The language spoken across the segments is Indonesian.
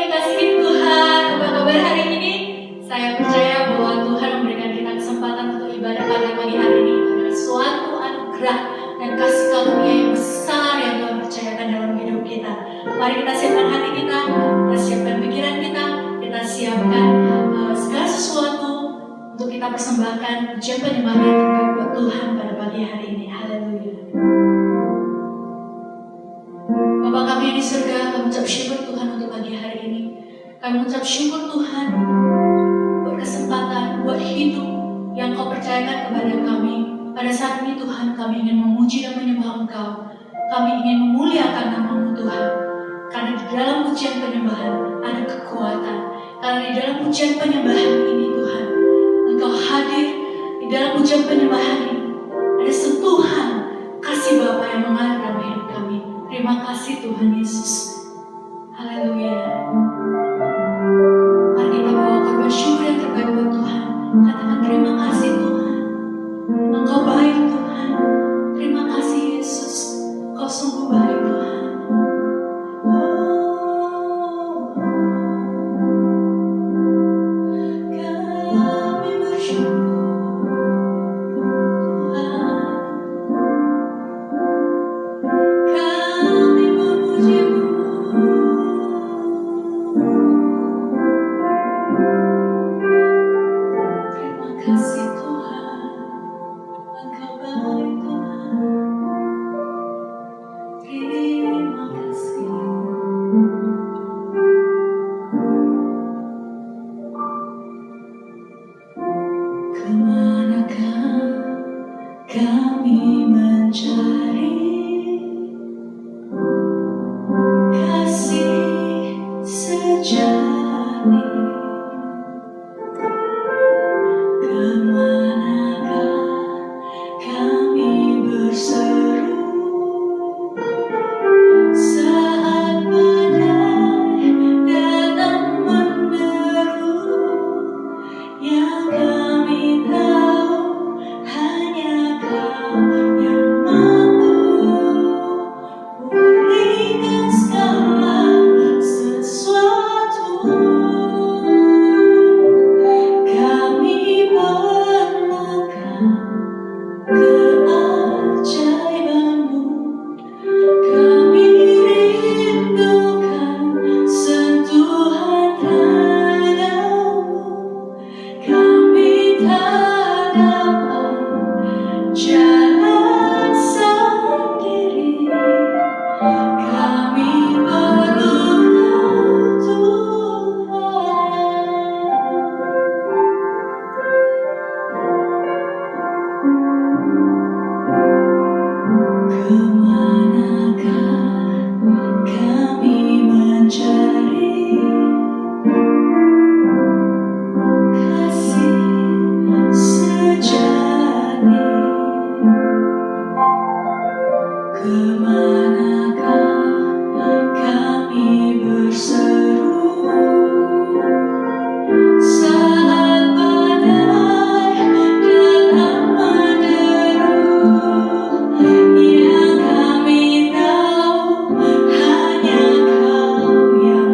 dikasihi Tuhan, apa kabar hari ini? Saya percaya bahwa Tuhan memberikan kita kesempatan untuk ibadah pada pagi hari ini. Itu adalah suatu anugerah dan kasih karunia yang besar yang Tuhan percayakan dalam hidup kita. Mari kita siapkan hati kita siapkan pikiran kita siapkan segala sesuatu untuk kita persembahkan pujian penyembahan yang terbaik buat Tuhan pada pagi hari ini. Haleluya. Bapa kami di surga, kami ucap syukur Tuhan untuk pagi hari ini. Kami ucap syukur Tuhan buat kesempatan, buat hidup yang Kau percayakan kepada kami. Pada saat ini Tuhan, kami ingin memuji dan menyembah Engkau. Kami ingin memuliakan nama-Mu Tuhan. Karena di dalam pujian penyembahan ada kekuatan. Karena di dalam pujian penyembahan ini Tuhan, Engkau hadir di dalam pujian penyembahan ini. Ada sentuhan kasih Bapa yang mengalir dalam hidup kami. Terima kasih Tuhan Yesus. Haleluya. Mari kita bawa korban syukur yang terbaik buat Tuhan. Katakan terima kasih Tuhan. Engkau baik Tuhan. Terima kasih Yesus. Kau sungguh baik Tuhan. Kami bersyukur. Kami mencari kasih sejati. Kemanakah kami berseru saat badai datang menderu? Yang kami tahu hanya Kau yang mampu pulihkan segala sesuatu. Kami perlukan keajaiban-Mu. Kami rindukan sentuhan tangan-Mu. Kami tak dapat jalan sendiri. Kami perlukan Tuhan. Kemanakah kami mencari kasih sejati? Kemanakah kami berseru saat badai datang menderu? Yang kami tahu hanya Kau yang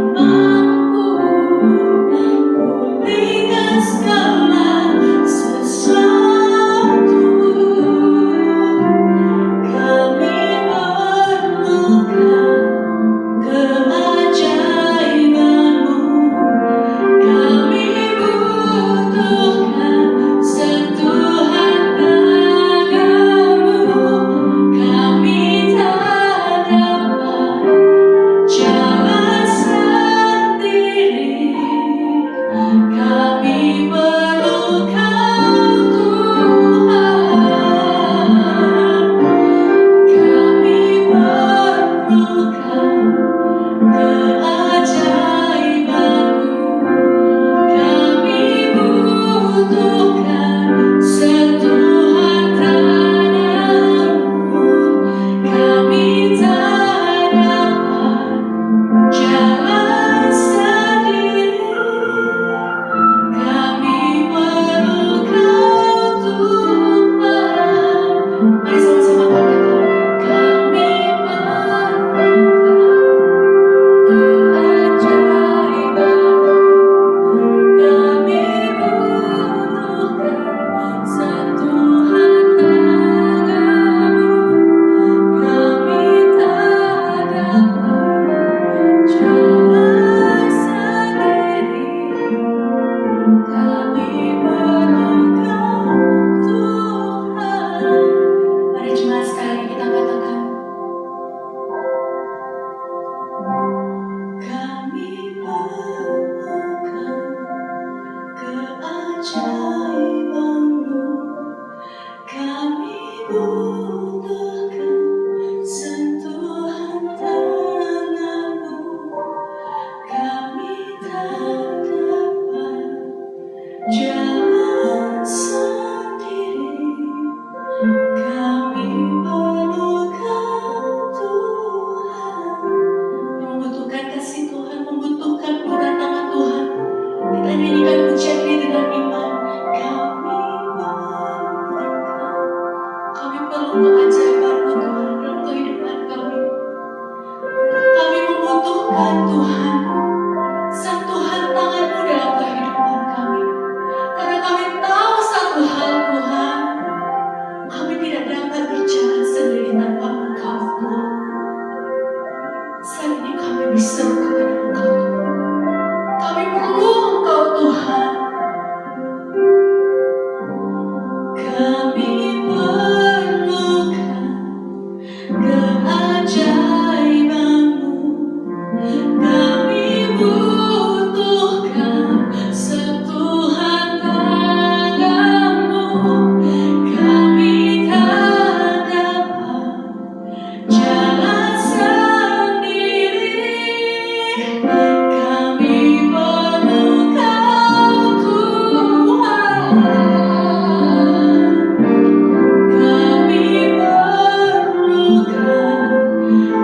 nyanyikan pujian ini dengan iman. Kami memerlukan, kami perlu keajaiban-Mu Tuhan dalam kehidupan kami. Kami membutuhkan Tuhan, sentuhan tangan-Mu dalam kehidupan kami. Karena kami tahu satu hal Tuhan, kami tidak dapat berjalan sendiri tanpa Engkau Tuhan. Saat ini kami berseru kepada Engkau Tuhan. Kami perlu Engkau Tuhan. Kami perlukan keajaiban-Mu. Kami butuhkan sentuhan tangan-Mu. Kami tak dapat jalan sendiri. Kami perlu Kau Tuhan. Kami perlukan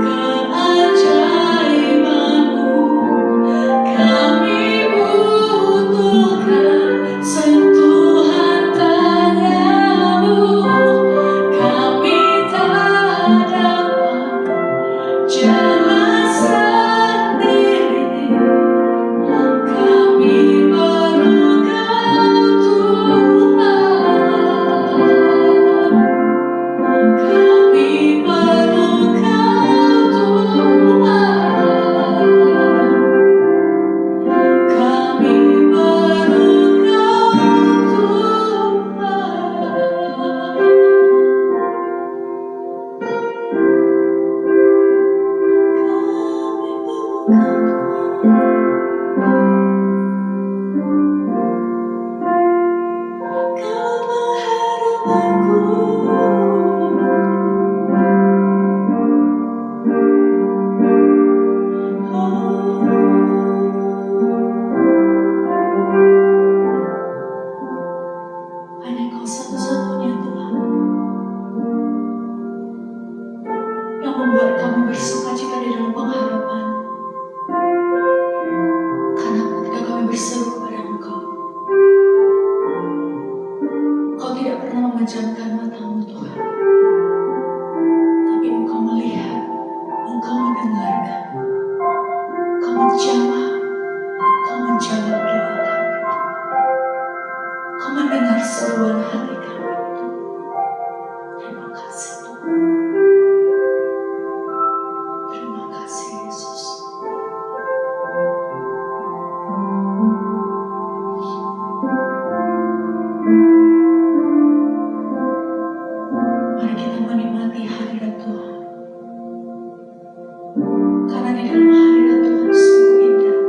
keajaiban-Mu. Kami butuhkan sentuhan tangan-Mu. Kami tak dapat jalan sendiri. Kami perlu Kau Tuhan. Kami perlu Kau Tuhan. Kami perlu Kau hanya Kau satu-satunya Tuhan yang membuat kami bersukacita di dalam pengharapan. Karena ketika kami berseru kepada Engkau, Kau tidak pernah memejamkan mata-Mu Tuhan, tapi Engkau melihat, Engkau mendengarkan, Kau menjawab, Kau menjawab doa kami. Kau mendengar seruan hati kami. Terima kasih Tuhan. Terima kasih Yesus. Mari kita menikmati hadirat Tuhan. Karena di dalam hadirat Tuhan sungguh indah.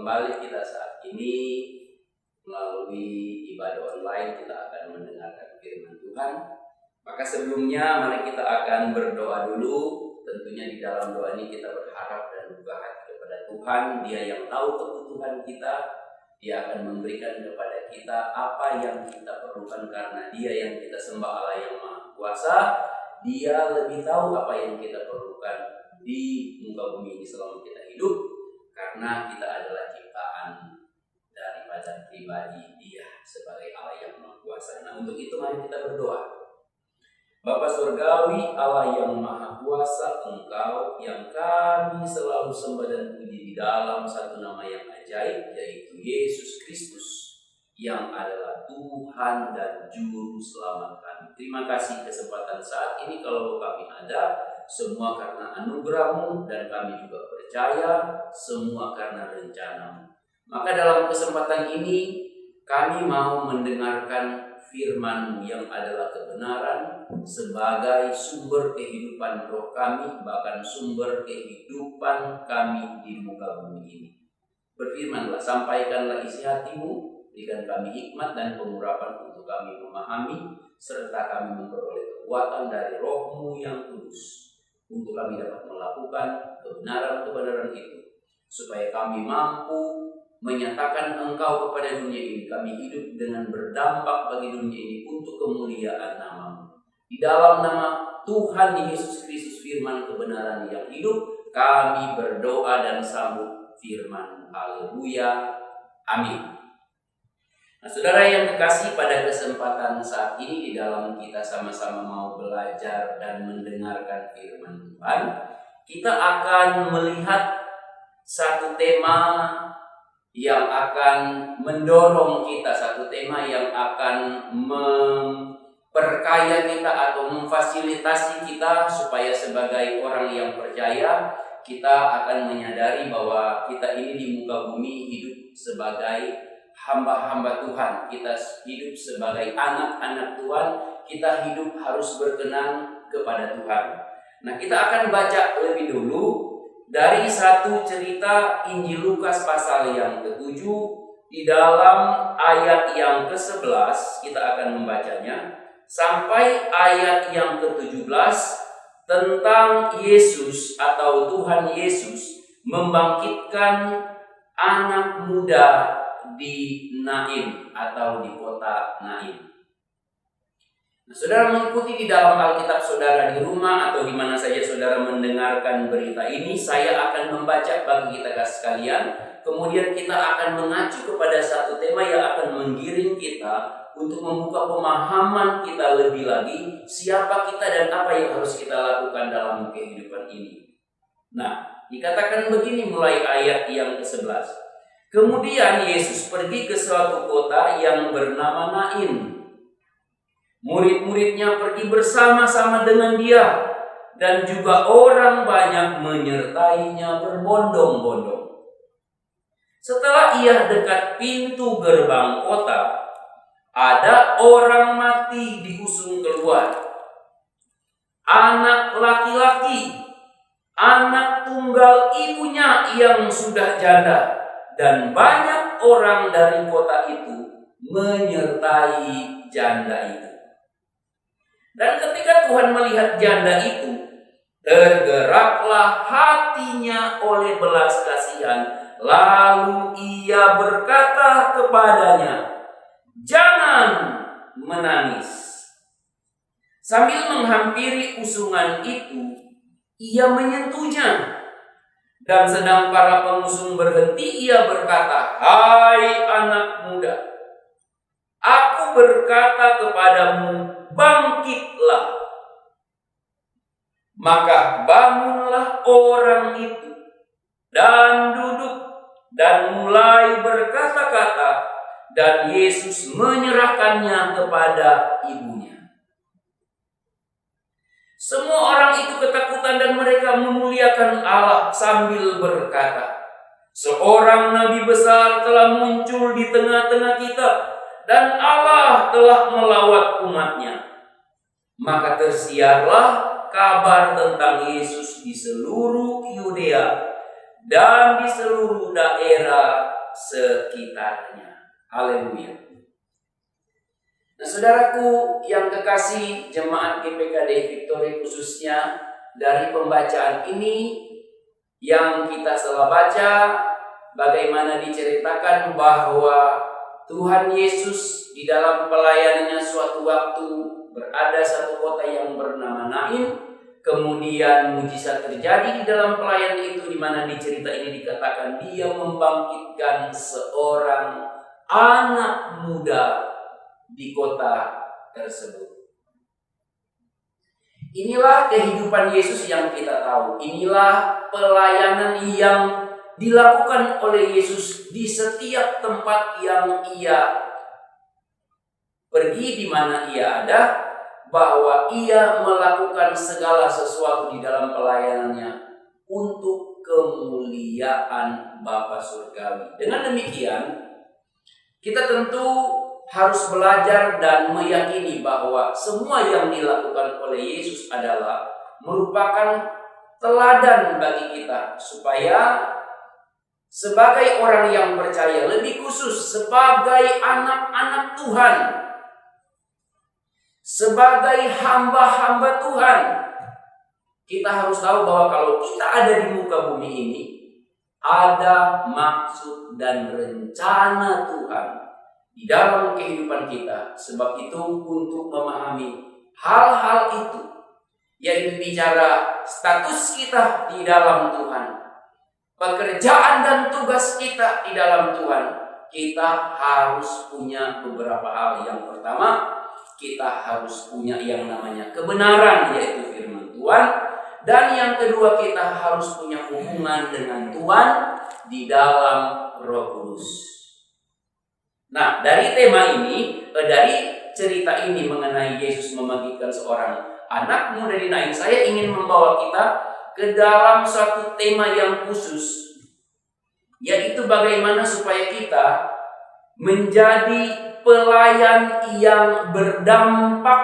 kembali kita saat ini melalui ibadah online kita akan mendengarkan firman Tuhan. Maka sebelumnya mari kita akan berdoa dulu. Tentunya di dalam doa ini kita berharap dan berdoa kepada Tuhan. Dia yang tahu kebutuhan kita. Dia akan memberikan kepada kita apa yang kita perlukan karena Dia yang kita sembah, Allah yang Maha Kuasa. Dia lebih tahu apa yang kita perlukan di muka bumi ini selama kita hidup, karena kita adalah ciptaan daripada pribadi Dia sebagai Allah yang Maha Kuasa. Nah, untuk itu mari kita berdoa. Bapa Surgawi, Allah yang Maha Kuasa, Engkau yang kami selalu sembah dan puji di dalam satu nama yang ajaib, yaitu Yesus Kristus, yang adalah Tuhan dan Juru Selamat kami. Terima kasih kesempatan saat ini kalau kami ada, semua karena anugerah-Mu, dan kami juga percaya semua karena rencana-Mu. Maka dalam kesempatan ini kami mau mendengarkan firman-Mu yang adalah kebenaran sebagai sumber kehidupan roh kami, bahkan sumber kehidupan kami di muka bumi ini. Berfirmanlah, sampaikanlah isi hati-Mu, berikan kami hikmat dan pengurapan untuk kami memahami, serta kami memperoleh kekuatan dari Roh-Mu yang kudus, untuk kami dapat melakukan kebenaran-kebenaran itu, supaya kami mampu menyatakan Engkau kepada dunia ini. Kami hidup dengan berdampak bagi dunia ini untuk kemuliaan nama-Mu. Di dalam nama Tuhan Yesus Kristus, firman kebenaran yang hidup, kami berdoa dan sambut firman. Haleluya. Amin. Nah, saudara yang kekasih, pada kesempatan saat ini di dalam kita sama-sama mau belajar dan mendengarkan firman Tuhan, kita akan melihat satu tema yang akan mendorong kita, satu tema yang akan memperkaya kita atau memfasilitasi kita supaya sebagai orang yang percaya kita akan menyadari bahwa kita ini di muka bumi hidup sebagai hamba-hamba Tuhan. Kita hidup sebagai anak-anak Tuhan. Kita hidup harus berkenan kepada Tuhan. Nah, kita akan baca lebih dulu dari satu cerita Injil Lukas pasal yang ke-7. Di dalam ayat yang ke-11 kita akan membacanya sampai ayat yang ke-17 tentang Yesus atau Tuhan Yesus membangkitkan anak muda di Nain atau di kota Nain. Nah, saudara mengikuti di dalam Alkitab saudara di rumah atau di mana saja saudara mendengarkan berita ini, saya akan membaca bagi kita sekalian. Kemudian kita akan mengacu kepada satu tema yang akan menggiring kita untuk membuka pemahaman kita lebih lagi siapa kita dan apa yang harus kita lakukan dalam kehidupan ini. Nah, dikatakan begini mulai ayat yang ke-11. Kemudian Yesus pergi ke suatu kota yang bernama Nain. Murid-muridnya pergi bersama-sama dengan Dia, dan juga orang banyak menyertainya berbondong-bondong. Setelah Ia dekat pintu gerbang kota, ada orang mati diusung keluar. Anak laki-laki, anak tunggal ibunya yang sudah janda. Dan banyak orang dari kota itu menyertai janda itu. Dan ketika Tuhan melihat janda itu, tergeraklah hatinya oleh belas kasihan. Lalu Ia berkata kepadanya, "Jangan menangis." Sambil menghampiri usungan itu, Ia menyentuhnya. Dan sedang para pengusung berhenti, Ia berkata, "Hai anak muda, Aku berkata kepadamu, bangkitlah." Maka bangunlah orang itu dan duduk dan mulai berkata-kata, dan Yesus menyerahkannya kepada ibunya. Semua orang itu ketakutan dan mereka memuliakan Allah sambil berkata, "Seorang nabi besar telah muncul di tengah-tengah kita, dan Allah telah melawat umat-Nya." Maka tersiarlah kabar tentang Yesus di seluruh Yudea dan di seluruh daerah sekitarnya. Haleluya. Nah, saudaraku yang kekasih, jemaat GPKD Victory khususnya, dari pembacaan ini yang kita telah baca, bagaimana diceritakan bahwa Tuhan Yesus di dalam pelayanannya suatu waktu berada satu kota yang bernama Nain. Kemudian mujizat terjadi di dalam pelayanan itu, di mana di cerita ini dikatakan dia membangkitkan seorang anak muda di kota tersebut. Inilah kehidupan Yesus yang kita tahu. Inilah pelayanan yang dilakukan oleh Yesus di setiap tempat yang ia pergi, di mana ia ada, bahwa ia melakukan segala sesuatu di dalam pelayanannya untuk kemuliaan Bapa Surgawi. Dengan demikian, kita tentu harus belajar dan meyakini bahwa semua yang dilakukan oleh Yesus adalah merupakan teladan bagi kita, supaya sebagai orang yang percaya, lebih khusus sebagai anak-anak Tuhan, sebagai hamba-hamba Tuhan, kita harus tahu bahwa kalau kita ada di muka bumi ini, ada maksud dan rencana Tuhan di dalam kehidupan kita. Sebab itu, untuk memahami hal-hal itu, yaitu bicara status kita di dalam Tuhan, pekerjaan dan tugas kita di dalam Tuhan, kita harus punya beberapa hal. Yang pertama, kita harus punya yang namanya kebenaran, yaitu firman Tuhan. Dan yang kedua, kita harus punya hubungan dengan Tuhan di dalam Roh Kudus. Nah, dari tema ini, dari cerita ini mengenai Yesus membangkitkan seorang anak muda di Nain, saya ingin membawa kita ke dalam satu tema yang khusus, yaitu bagaimana supaya kita menjadi pelayan yang berdampak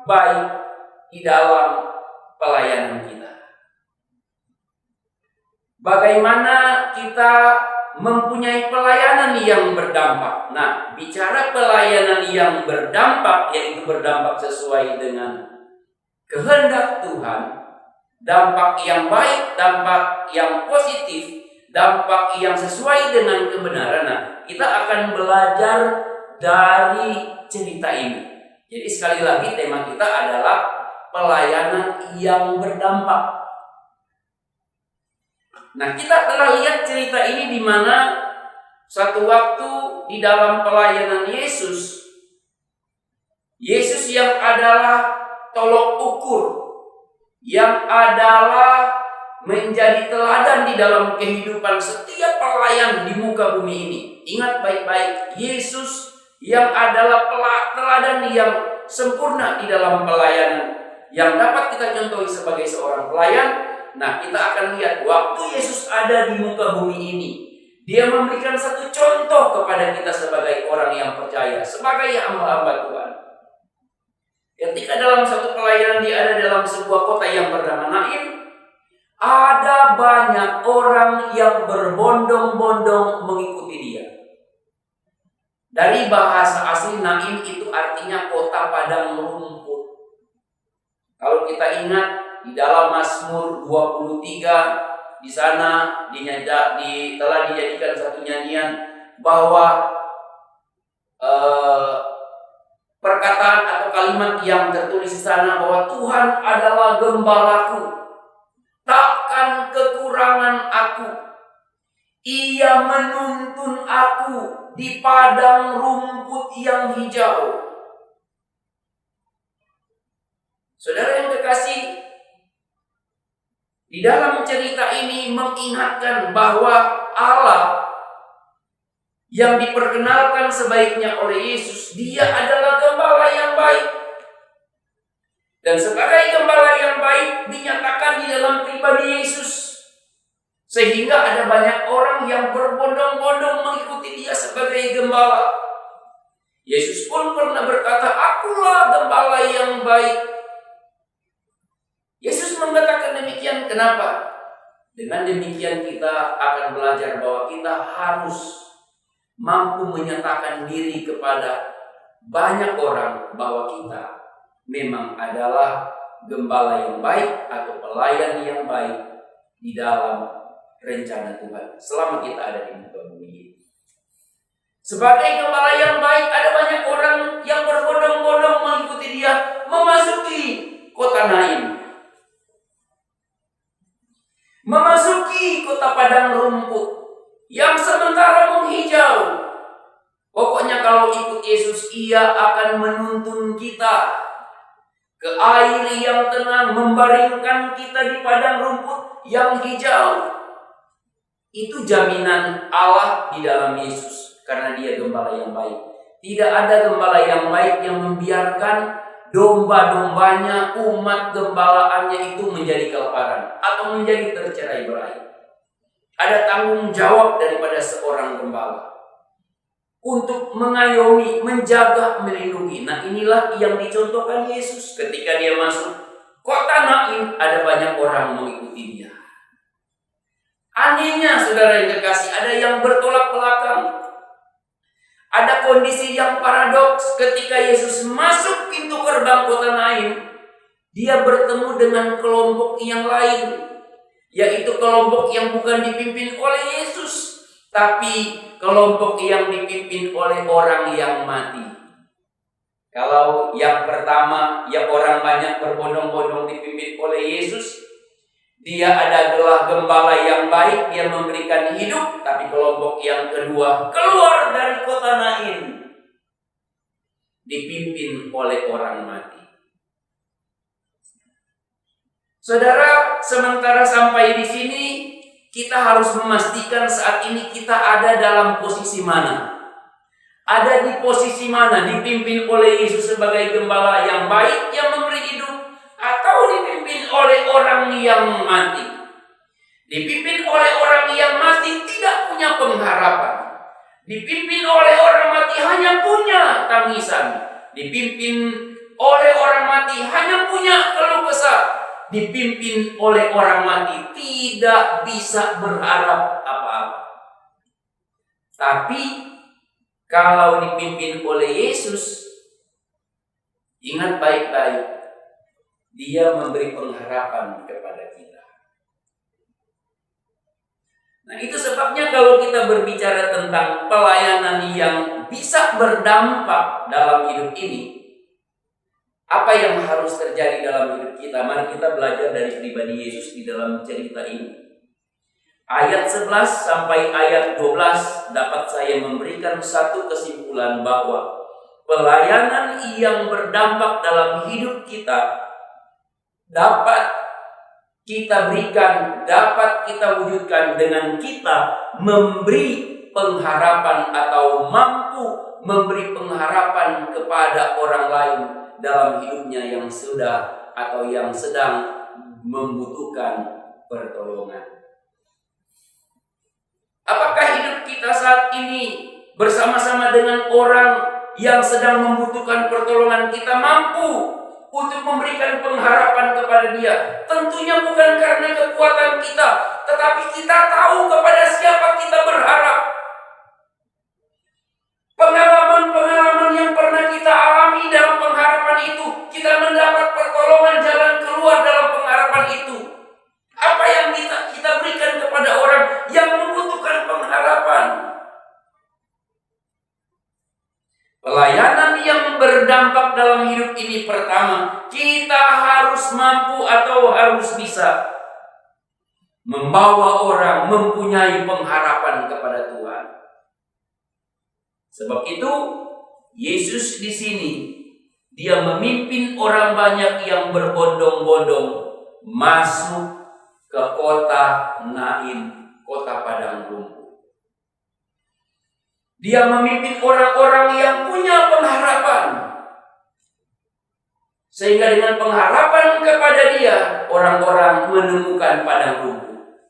baik di dalam pelayanan kita. Bagaimana kita mempunyai pelayanan yang berdampak. Nah, bicara pelayanan yang berdampak, yaitu berdampak sesuai dengan kehendak Tuhan, dampak yang baik, dampak yang positif, dampak yang sesuai dengan kebenaran. Nah, kita akan belajar dari cerita ini. Jadi sekali lagi, tema kita adalah pelayanan yang berdampak. Nah, kita telah lihat cerita ini di mana satu waktu di dalam pelayanan Yesus yang adalah tolok ukur, yang adalah menjadi teladan di dalam kehidupan setiap pelayan di muka bumi ini. Ingat baik-baik, Yesus yang adalah teladan yang sempurna di dalam pelayanan, yang dapat kita contohi sebagai seorang pelayan. Nah, kita akan lihat waktu Yesus ada di muka bumi ini, dia memberikan satu contoh kepada kita sebagai orang yang percaya, sebagai hamba-hamba Tuhan. Ketika dalam satu pelayanan dia ada dalam sebuah kota yang bernama Nain, ada banyak orang yang berbondong-bondong mengikuti dia. Dari bahasa asli, Nain itu artinya kota padang rumput. Kalau kita ingat di dalam Mazmur 23, di sana telah dijadikan satu nyanyian bahwa perkataan atau kalimat yang tertulis di sana bahwa Tuhan adalah gembalaku, takkan kekurangan aku. Ia menuntun aku di padang rumput yang hijau. Saudara yang kekasih, di dalam cerita ini mengingatkan bahwa Allah yang diperkenalkan sebaiknya oleh Yesus, dia adalah gembala yang baik. Dan sebagai gembala yang baik dinyatakan di dalam pribadi Yesus, sehingga ada banyak orang yang berbondong-bondong mengikuti dia sebagai gembala. Yesus pun pernah berkata, "Akulah gembala yang baik." Yesus mengatakan demikian. Kenapa? Dengan demikian kita akan belajar bahwa kita harus mampu menyatakan diri kepada banyak orang bahwa kita memang adalah gembala yang baik atau pelayan yang baik di dalam rencana Tuhan selama kita ada di muka bumi ini. Sebagai gembala yang baik, ada banyak orang yang berbondong-bondong mengikuti dia memasuki kota Nain, memasuki kota padang rumput yang sementara menghijau. Pokoknya kalau ikut Yesus, ia akan menuntun kita ke air yang tenang, membaringkan kita di padang rumput yang hijau. Itu jaminan Allah di dalam Yesus, karena dia gembala yang baik. Tidak ada gembala yang baik yang membiarkan domba-dombanya, umat gembalaannya itu menjadi kelaparan atau menjadi tercerai-berai. Ada tanggung jawab daripada seorang gembala untuk mengayomi, menjaga, melindungi. Nah, inilah yang dicontohkan Yesus ketika dia masuk kota Nain. Ada banyak orang mengikuti dia. Anehnya, saudara yang kekasih, ada yang bertolak belakang. Ada kondisi yang paradoks ketika Yesus masuk pintu gerbang kota Nain. Dia bertemu dengan kelompok yang lain, yaitu kelompok yang bukan dipimpin oleh Yesus, tapi kelompok yang dipimpin oleh orang yang mati. Kalau yang pertama, yang orang banyak berbondong-bondong dipimpin oleh Yesus, dia adalah gembala yang baik, dia memberikan hidup. Tapi kelompok yang kedua keluar dari kota Nain, dipimpin oleh orang mati. Saudara, sementara sampai di sini, kita harus memastikan saat ini kita ada dalam posisi mana. Ada di posisi mana? Dipimpin oleh Yesus sebagai gembala yang baik yang memberi hidup, atau dipimpin oleh orang yang mati? Dipimpin oleh orang yang mati tidak punya pengharapan. Dipimpin oleh orang mati hanya punya tangisan. Dipimpin oleh orang mati hanya punya keluh kesah. Dipimpin oleh orang mati tidak bisa berharap apa-apa. Tapi kalau dipimpin oleh Yesus, ingat baik-baik, dia memberi pengharapan kepada kita. Nah, itu sebabnya kalau kita berbicara tentang pelayanan yang bisa berdampak dalam hidup ini, apa yang harus terjadi dalam hidup kita? Mari kita belajar dari pribadi Yesus di dalam cerita ini. Ayat 11 sampai ayat 12 dapat saya memberikan satu kesimpulan bahwa pelayanan yang berdampak dalam hidup kita dapat kita berikan, dapat kita wujudkan dengan kita memberi pengharapan atau mampu memberi pengharapan kepada orang lain dalam hidupnya yang sudah atau yang sedang membutuhkan pertolongan. Apakah hidup kita saat ini bersama-sama dengan orang yang sedang membutuhkan pertolongan kita mampu untuk memberikan pengharapan kepada dia? Tentunya bukan karena kekuatan kita, tetapi kita tahu kepada siapa kita berharap. Pengalaman-pengalaman yang pernah kita alami dalam pengharapan itu, kita mendapat pertolongan, jalan keluar dalam pengharapan itu. Apa yang kita berikan kepada orang yang membutuhkan pengharapan? Pelayanan yang berdampak dalam hidup ini, pertama, kita harus mampu atau harus bisa membawa orang mempunyai pengharapan kepada Tuhan. Sebab itu Yesus di sini dia memimpin orang banyak yang berbondong-bondong masuk ke kota Nain, kota padang rumput. Dia memimpin orang-orang yang punya pengharapan, sehingga dengan pengharapan kepada dia, orang-orang menemukan padang rumput.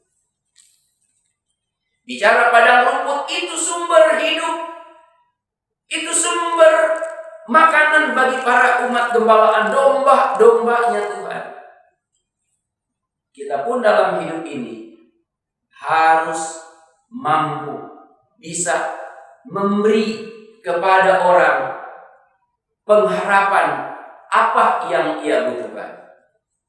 Bicara padang rumput, itu sumber hidup, itu sumber makanan bagi para umat gembalaan, domba-dombanya Tuhan. Kita pun dalam hidup ini harus mampu, bisa memberi kepada orang pengharapan apa yang ia butuhkan.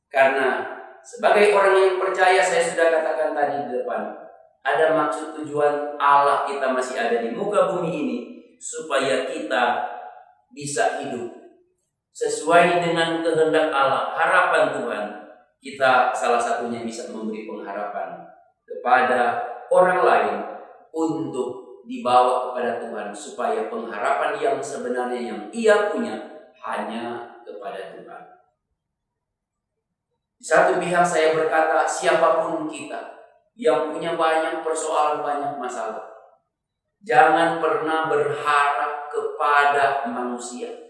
Karena sebagai orang yang percaya, saya sudah katakan tadi di depan, ada maksud tujuan Allah kita masih ada di muka bumi ini, supaya kita bisa hidup sesuai dengan kehendak Allah, harapan Tuhan. Kita salah satunya bisa memberi pengharapan kepada orang lain untuk dibawa kepada Tuhan, supaya pengharapan yang sebenarnya yang ia punya hanya kepada Tuhan. Di satu pihak saya berkata, siapapun kita yang punya banyak persoalan, banyak masalah, jangan pernah berharap kepada manusia.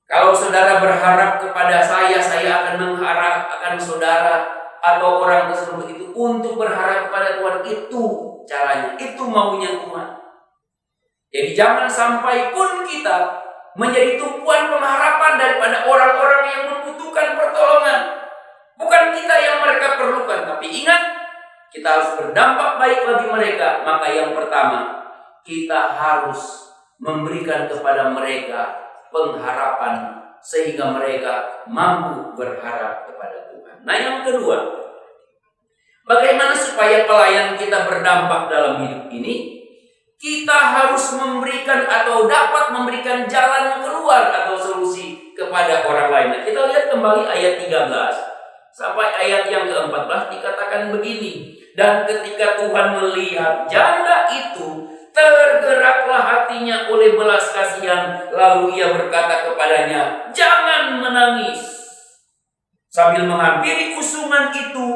Kalau saudara berharap kepada saya akan mengharapkan saudara atau orang tersebut itu untuk berharap kepada Tuhan. Itu caranya, itu maunya Tuhan. Jadi jangan sampai pun kita menjadi tumpuan pengharapan daripada orang-orang yang membutuhkan pertolongan. Bukan kita yang mereka perlukan, tapi ingat, kita harus berdampak baik bagi mereka. Maka yang pertama, kita harus memberikan kepada mereka pengharapan sehingga mereka mampu berharap kepada Tuhan. Nah, yang kedua, bagaimana supaya pelayan kita berdampak dalam hidup ini? Kita harus memberikan atau dapat memberikan jalan keluar atau solusi kepada orang lain. Nah, kita lihat kembali ayat 13 sampai ayat yang ke-14 dikatakan begini. Dan ketika Tuhan melihat janda itu, tergeraklah hatinya oleh belas kasihan, lalu ia berkata kepadanya, jangan menangis. Sambil menghampiri usungan itu,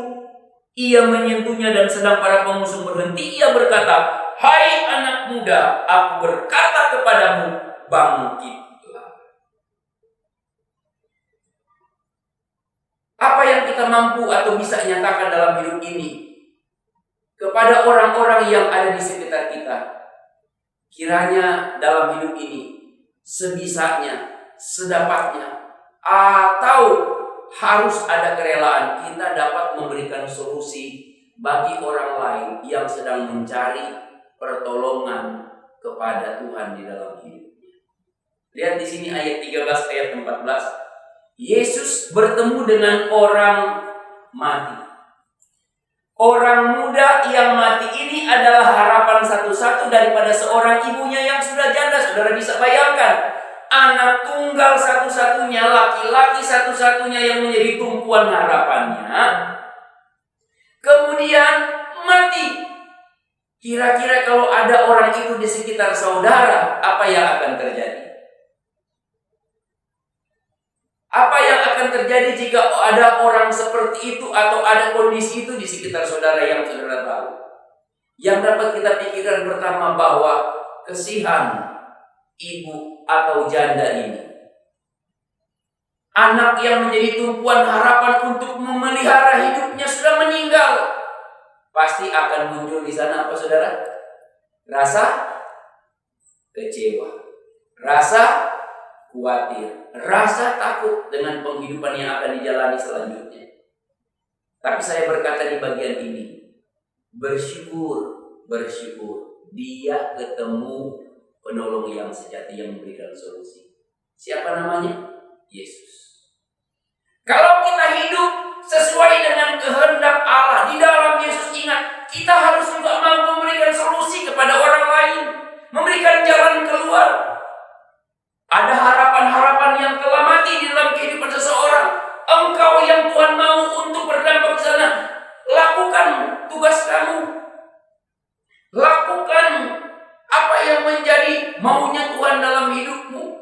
ia menyentuhnya, dan sedang para pengusung berhenti, ia berkata, hai anak muda, aku berkata kepadamu, bangkitlah. Apa yang kita mampu atau bisa nyatakan dalam hidup ini kepada orang-orang yang ada di sekitar kita? Kiranya dalam hidup ini sebisanya, sedapatnya, atau harus ada kerelaan, kita dapat memberikan solusi bagi orang lain yang sedang mencari pertolongan kepada Tuhan di dalam hidupnya. Lihat di sini ayat 13 ayat 14. Yesus bertemu dengan orang mati. Orang muda yang mati ini adalah harapan satu-satu daripada seorang ibunya yang sudah janda. Saudara bisa bayangkan, anak tunggal satu-satunya, laki-laki satu-satunya yang menjadi tumpuan harapannya, kemudian mati. Kira-kira kalau ada orang itu di sekitar saudara, apa yang akan terjadi? Apa yang akan terjadi jika ada orang seperti itu atau ada kondisi itu di sekitar saudara yang saudara tahu? Yang dapat kita pikirkan pertama bahwa kesihan ibu atau janda ini, anak yang menjadi tumpuan harapan untuk memelihara hidupnya sudah meninggal. Pasti akan muncul di sana apa saudara? Rasa kecewa, rasa khawatir, rasa takut dengan penghidupan yang akan dijalani selanjutnya. Tapi saya berkata di bagian ini, bersyukur dia ketemu penolong yang sejati yang memberikan solusi. Siapa namanya? Yesus. Kalau kita hidup sesuai dengan kehendak Allah di dalam Yesus, ingat, kita harus juga mampu memberikan solusi kepada orang lain, memberikan jalan keluar. Ada harapan-harapan yang telah mati di dalam kehidupan seseorang. Engkau yang Tuhan mau untuk berdampak di sana, lakukan tugas kamu. Lakukan apa yang menjadi maunya Tuhan dalam hidupmu.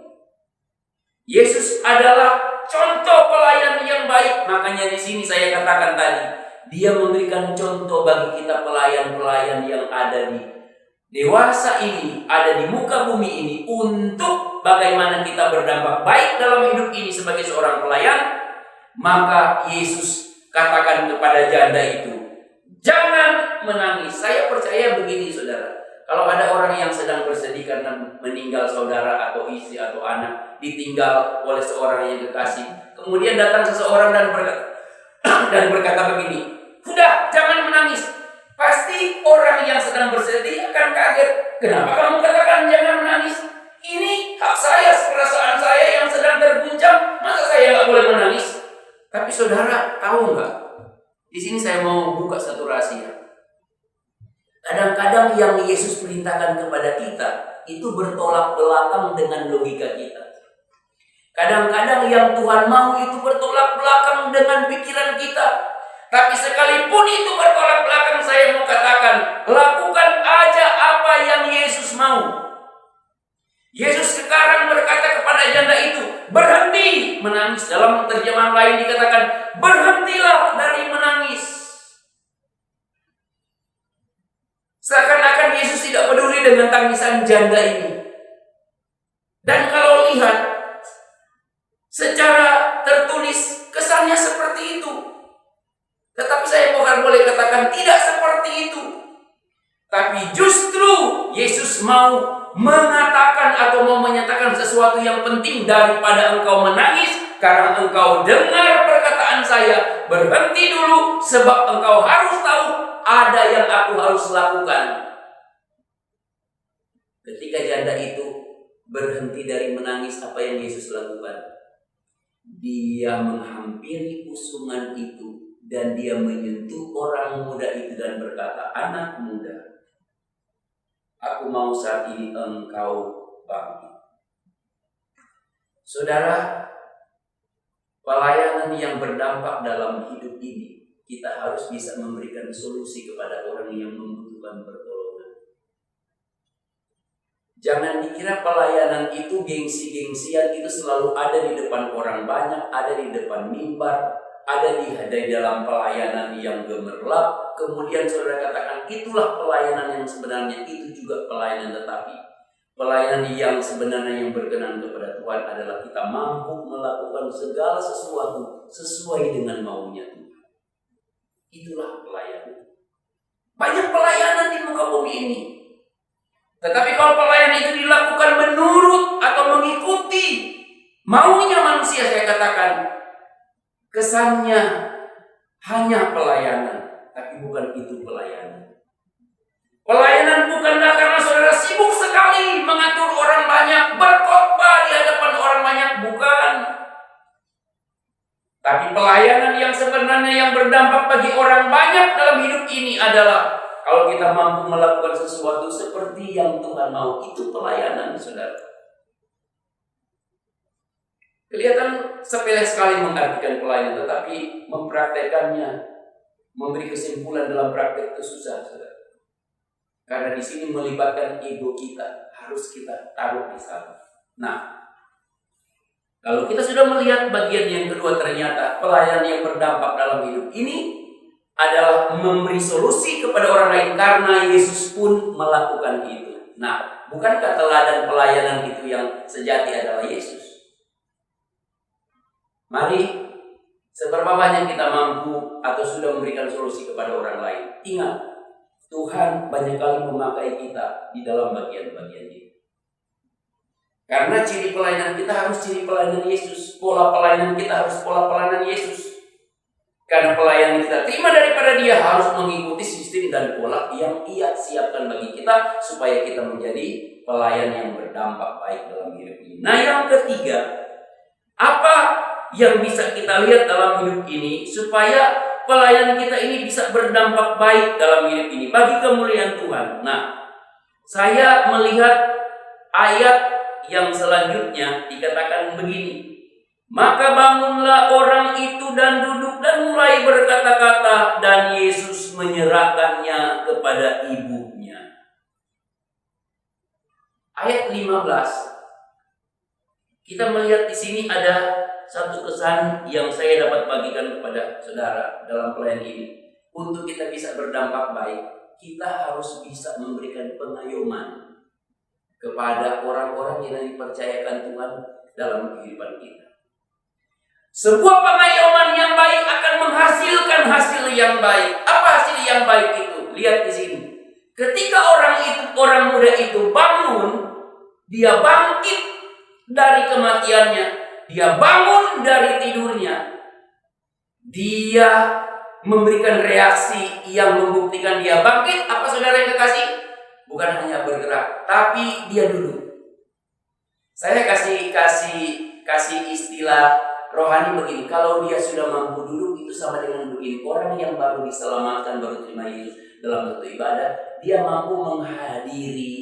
Yesus adalah contoh pelayan yang baik. Makanya di sini saya katakan tadi, dia memberikan contoh bagi kita pelayan-pelayan yang ada di dewasa ini, ada di muka bumi ini, untuk bagaimana kita berdampak baik dalam hidup ini sebagai seorang pelayan. Maka Yesus katakan kepada janda itu, jangan menangis. Saya percaya begini saudara, kalau ada orang yang sedang bersedih karena meninggal saudara atau istri atau anak, ditinggal oleh seorang yang kekasih, kemudian datang seseorang dan berkata begini, udah jangan menangis, Pasti orang yang sedang bersedih akan kaget. Kenapa kamu katakan jangan menangis? Ini hak saya, perasaan saya yang sedang terguncang. Masa saya nggak boleh menangis? Tapi saudara tahu nggak? Di sini saya mau buka satu rahasia. Kadang-kadang yang Yesus perintahkan kepada kita itu bertolak belakang dengan logika kita. Kadang-kadang yang Tuhan mau itu bertolak belakang dengan pikiran kita. Tapi sekalipun itu bertolak belakang, saya mau katakan, lakukan aja apa yang Yesus mau. Yesus sekarang berkata kepada janda itu, berhenti menangis. Dalam terjemahan lain dikatakan, berhentilah dari menangis. Seakan-akan Yesus tidak peduli dengan tangisan janda ini. Dan kalau lihat secara tertulis, kesannya seperti itu. Tetapi saya bukan boleh katakan tidak seperti itu. Tapi justru Yesus mau mengatakan atau mau menyatakan sesuatu yang penting daripada engkau menangis. Karena engkau dengar perkataan saya, berhenti dulu sebab engkau harus tahu ada yang aku harus lakukan. Ketika janda itu berhenti dari menangis, apa yang Yesus lakukan? Dia menghampiri kusungan itu dan dia menyentuh orang muda itu dan berkata, anak muda, aku mau saat ini engkau bangkit. Saudara, pelayanan yang berdampak dalam hidup ini, kita harus bisa memberikan solusi kepada orang yang membutuhkan pertolongan. Jangan dikira pelayanan itu gengsi-gengsian, itu selalu ada di depan orang banyak, ada di depan mimbar, ada di dalam pelayanan yang gemerlap. Kemudian saudara katakan itulah pelayanan yang sebenarnya, itu juga pelayanan. Tetapi pelayanan yang sebenarnya yang berkenan kepada Tuhan adalah kita mampu melakukan segala sesuatu sesuai dengan maunya Tuhan. Itulah pelayanan. Banyak pelayanan di muka bumi ini. Tetapi kalau pelayanan itu dilakukan menurut atau mengikuti maunya manusia, saya katakan kesannya hanya pelayanan, tapi bukan itu pelayanan. Pelayanan bukanlah karena saudara sibuk sekali mengatur orang banyak, berkhotbah di hadapan orang banyak, bukan. Tapi pelayanan yang sebenarnya yang berdampak bagi orang banyak dalam hidup ini adalah kalau kita mampu melakukan sesuatu seperti yang Tuhan mau, itu pelayanan, saudara. Kelihatan sepele sekali mengartikan pelayanan, tetapi mempraktekannya, memberi kesimpulan dalam praktek itu susah, saudara. Karena di sini melibatkan ego kita, harus kita taruh di sana. Nah, kalau kita sudah melihat bagian yang kedua, ternyata pelayanan yang berdampak dalam hidup ini adalah memberi solusi kepada orang lain karena Yesus pun melakukan itu. Nah, bukankah teladan pelayanan itu yang sejati adalah Yesus? Mari, seberapa banyak kita mampu atau sudah memberikan solusi kepada orang lain. Ingat, Tuhan banyak kali memakai kita di dalam bagian-bagian ini. Karena ciri pelayanan kita harus ciri pelayanan Yesus. Pola pelayanan kita harus pola pelayanan Yesus. Karena pelayanan kita terima daripada Dia harus mengikuti sistem dan pola yang Ia siapkan bagi kita supaya kita menjadi pelayan yang berdampak baik dalam hidup ini. Nah, yang ketiga, apa yang bisa kita lihat dalam hidup ini supaya pelayanan kita ini bisa berdampak baik dalam hidup ini bagi kemuliaan Tuhan. Nah, saya melihat ayat yang selanjutnya dikatakan begini. Maka bangunlah orang itu dan duduk dan mulai berkata-kata, dan Yesus menyerahkannya kepada ibunya. Ayat 15. Kita melihat di sini ada satu kesan yang saya dapat bagikan kepada saudara dalam pelayanan ini. Untuk kita bisa berdampak baik, kita harus bisa memberikan pengayoman kepada orang-orang yang dipercayakan Tuhan dalam kehidupan kita. Sebuah pengayoman yang baik akan menghasilkan hasil yang baik. Apa hasil yang baik itu? Lihat di sini. Ketika orang muda itu bangun, dia bangkit dari kematiannya, dia bangun dari tidurnya, dia memberikan reaksi yang membuktikan dia bangkit. Apa saudara yang kekasih? Bukan hanya bergerak, tapi dia duduk. Saya kasih istilah rohani begini. Kalau dia sudah mampu duduk, itu sama dengan begini. Orang yang baru diselamatkan, baru terima Yesus dalam satu ibadah, dia mampu menghadiri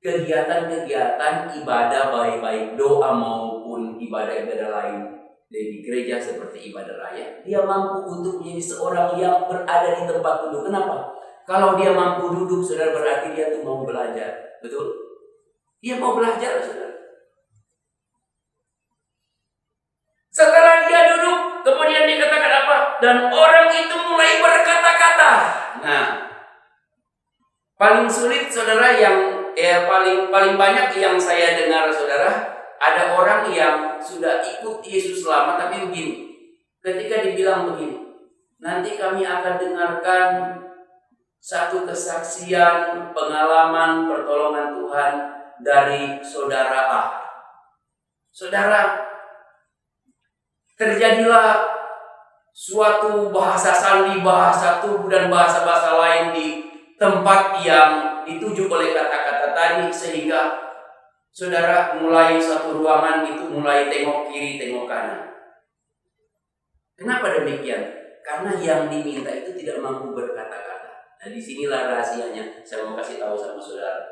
kegiatan-kegiatan ibadah, baik doa maupun ibadah-ibadah lain di gereja seperti ibadah raya. Dia mampu untuk menjadi seorang yang berada di tempat duduk. Kenapa? Kalau dia mampu duduk, saudara, berarti dia tuh mau belajar. Betul? Dia mau belajar, saudara. Setelah dia duduk, kemudian dikatakan apa? Dan orang itu mulai berkata-kata. Nah, paling sulit, saudara, paling banyak yang saya dengar, saudara, ada orang yang sudah ikut Yesus lama, tapi begini. Ketika dibilang begini, nanti kami akan dengarkan satu kesaksian, pengalaman, pertolongan Tuhan dari saudara A. Saudara, terjadilah suatu bahasa sandi, bahasa tubuh, dan bahasa-bahasa lain di tempat yang dituju oleh kata-kata tadi, sehingga saudara mulai satu ruangan itu mulai tengok kiri, tengok kanan. Kenapa demikian? Karena yang diminta itu tidak mampu berkata-kata. Nah, disinilah rahasianya. Saya mau kasih tahu sama saudara.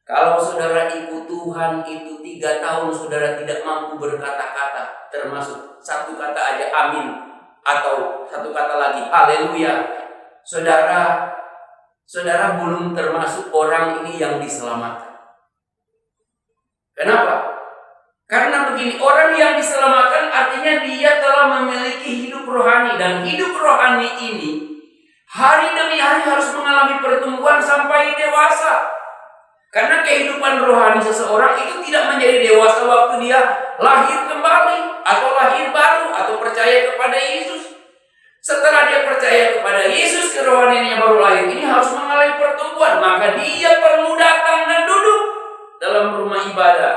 Kalau saudara ikut Tuhan itu 3 tahun, saudara tidak mampu berkata-kata, termasuk satu kata aja amin, atau satu kata lagi haleluya, saudara belum termasuk orang ini yang diselamatkan. Kenapa? Karena begini, orang yang diselamatkan artinya dia telah memiliki hidup rohani, dan hidup rohani ini hari demi hari harus mengalami pertumbuhan sampai dewasa. Karena kehidupan rohani seseorang itu tidak menjadi dewasa waktu dia lahir kembali, atau lahir baru, atau percaya kepada Yesus. Setelah dia percaya kepada Yesus, kerohaniannya baru lahir ini harus mengalami pertumbuhan. Maka dia perlu datang dan duduk dalam rumah ibadah.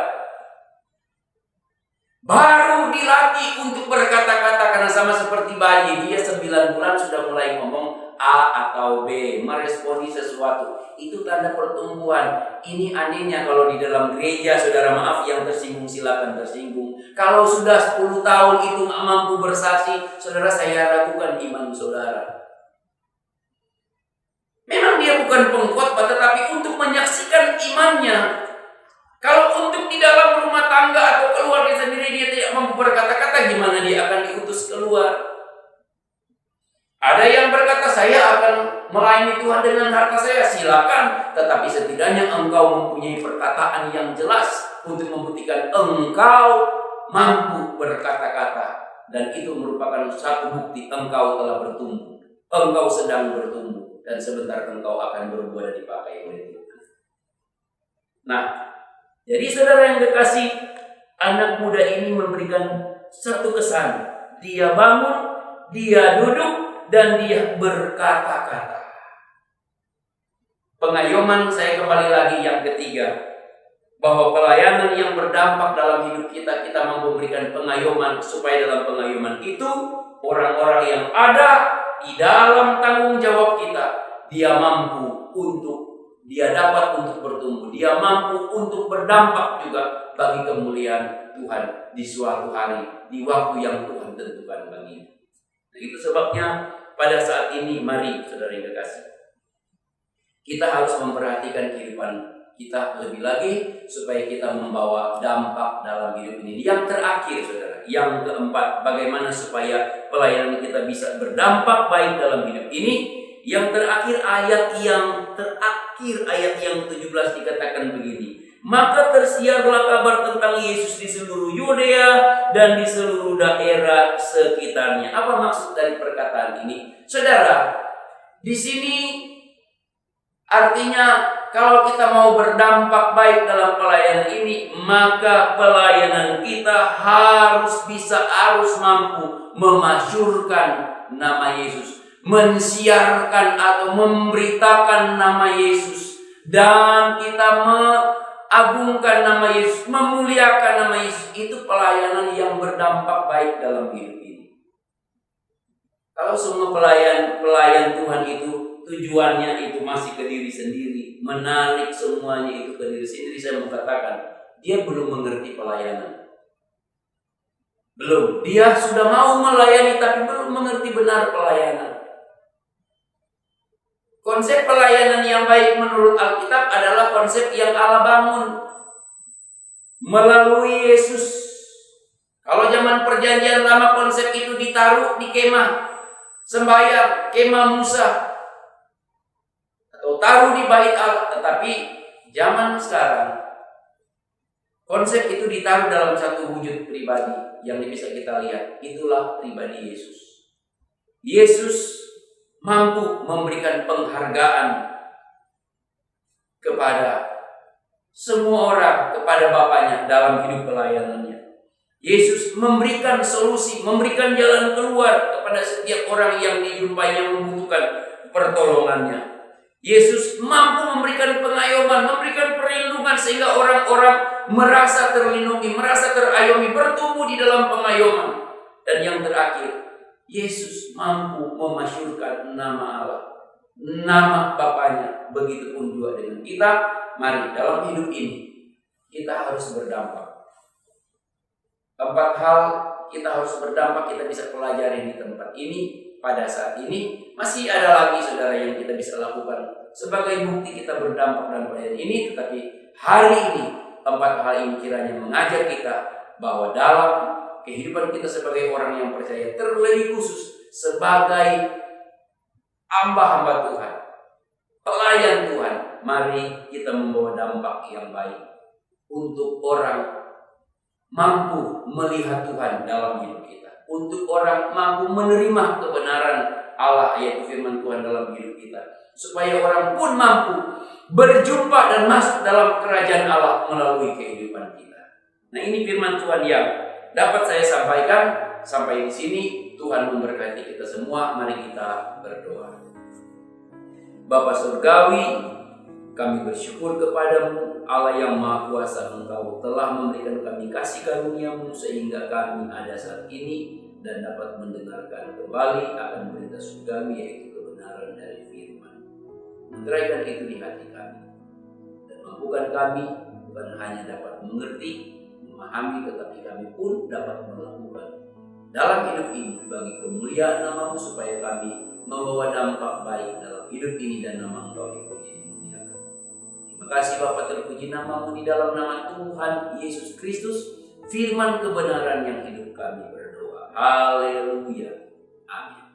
Baru dilatih untuk berkata-kata, karena sama seperti bayi, dia 9 bulan sudah mulai ngomong A atau B, meresponi sesuatu. Itu tanda pertumbuhan. Ini anehnya kalau di dalam gereja, saudara, maaf yang tersinggung silakan tersinggung. Kalau sudah 10 tahun itu nggak mampu bersaksi, saudara, saya ragukan iman saudara. Memang dia bukan pengkhotbah, tetapi untuk menyaksikan imannya. Kalau untuk di dalam rumah tangga atau keluarga sendiri dia tidak mampu berkata-kata, gimana dia akan diutus keluar? Ada yang berkata, saya akan melayani Tuhan dengan harta saya. Silakan, tetapi setidaknya engkau mempunyai perkataan yang jelas untuk membuktikan engkau mampu berkata-kata. Dan itu merupakan satu bukti engkau telah bertumbuh. Engkau sedang bertumbuh, dan sebentar engkau akan berbuah dan dipakai oleh Tuhan. Nah, jadi saudara yang kekasih, anak muda ini memberikan satu kesan. Dia bangun, dia duduk, dan dia berkata-kata. Pengayoman, saya kembali lagi yang ketiga, bahwa pelayanan yang berdampak dalam hidup kita, kita memberikan pengayoman, supaya dalam pengayoman itu orang-orang yang ada di dalam tanggung jawab kita, dia dapat untuk bertumbuh, dia mampu untuk berdampak juga bagi kemuliaan Tuhan di suatu hari, di waktu yang Tuhan tentukan baginya. Nah, itu sebabnya pada saat ini, mari saudara yang kekasih, kita harus memperhatikan kehidupan kita lebih lagi, supaya kita membawa dampak dalam hidup ini. Yang terakhir, saudara, yang keempat, bagaimana supaya pelayanan kita bisa berdampak baik dalam hidup ini. Yang terakhir, ayat yang 17 dikatakan begini. Maka tersiarlah kabar tentang Yesus di seluruh Yudea dan di seluruh daerah sekitarnya. Apa maksud dari perkataan ini? Saudara, di sini artinya kalau kita mau berdampak baik dalam pelayanan ini, maka pelayanan kita harus mampu memasyurkan nama Yesus, mensiarkan atau memberitakan nama Yesus, dan kita agungkan nama Yesus, memuliakan nama Yesus. Itu pelayanan yang berdampak baik dalam hidup ini. Kalau semua pelayan Tuhan itu tujuannya itu masih ke diri sendiri, menarik semuanya itu ke diri sendiri, saya mau katakan dia belum mengerti pelayanan. Belum. Dia sudah mau melayani tapi belum mengerti benar pelayanan. Konsep pelayanan yang baik menurut Alkitab adalah konsep yang Allah bangun melalui Yesus. Kalau zaman perjanjian lama konsep itu ditaruh di kemah sembahyang, kemah Musa, atau taruh di bait Allah. Tetapi zaman sekarang konsep itu ditaruh dalam satu wujud pribadi yang bisa kita lihat. Itulah pribadi Yesus. Yesus mampu memberikan penghargaan kepada semua orang, kepada Bapaknya dalam hidup pelayanannya. Yesus memberikan solusi, memberikan jalan keluar kepada setiap orang yang dijumpainya membutuhkan pertolongannya. Yesus mampu memberikan pengayoman, memberikan perlindungan sehingga orang-orang merasa terlindungi, merasa terayomi, bertumbuh di dalam pengayoman. Dan yang terakhir, Yesus mampu memasyurkan nama Allah, nama Bapaknya. Begitupun juga dengan kita. Mari dalam hidup ini kita harus berdampak. 4 hal kita harus berdampak, kita bisa pelajari di tempat ini. Pada saat ini masih ada lagi saudara yang kita bisa lakukan sebagai bukti kita berdampak dan pelayanan ini. Tetapi hari ini 4 hal ini kiranya mengajak kita bahwa dalam kehidupan kita sebagai orang yang percaya, terlebih khusus sebagai hamba-hamba Tuhan, pelayan Tuhan, mari kita membawa dampak yang baik untuk orang mampu melihat Tuhan dalam hidup kita, untuk orang mampu menerima kebenaran Allah, yaitu firman Tuhan dalam hidup kita, supaya orang pun mampu berjumpa dan masuk dalam kerajaan Allah melalui kehidupan kita. Nah, ini firman Tuhan yang dapat saya sampaikan. Sampai di sini Tuhan memberkati kita semua. Mari kita berdoa. Bapa Surgawi, kami bersyukur kepadamu Allah yang Maha Kuasa. Engkau telah memberikan kami kasih karunia-Mu sehingga kami ada saat ini dan dapat mendengarkan kembali akan berita surgawi, yaitu kebenaran dari firman. Meneraikan itu di hati kami dan mampukan kami bukan hanya dapat mengerti, memahami, tetapi kami pun dapat melakukan dalam hidup ini bagi kemuliaan nama-Mu, supaya kami membawa dampak baik dalam hidup ini dan nama Engkau dipuji. Terima kasih Bapa, terpuji nama-Mu di dalam nama Tuhan Yesus Kristus, firman kebenaran yang hidup kami berdoa. Haleluya. Amin.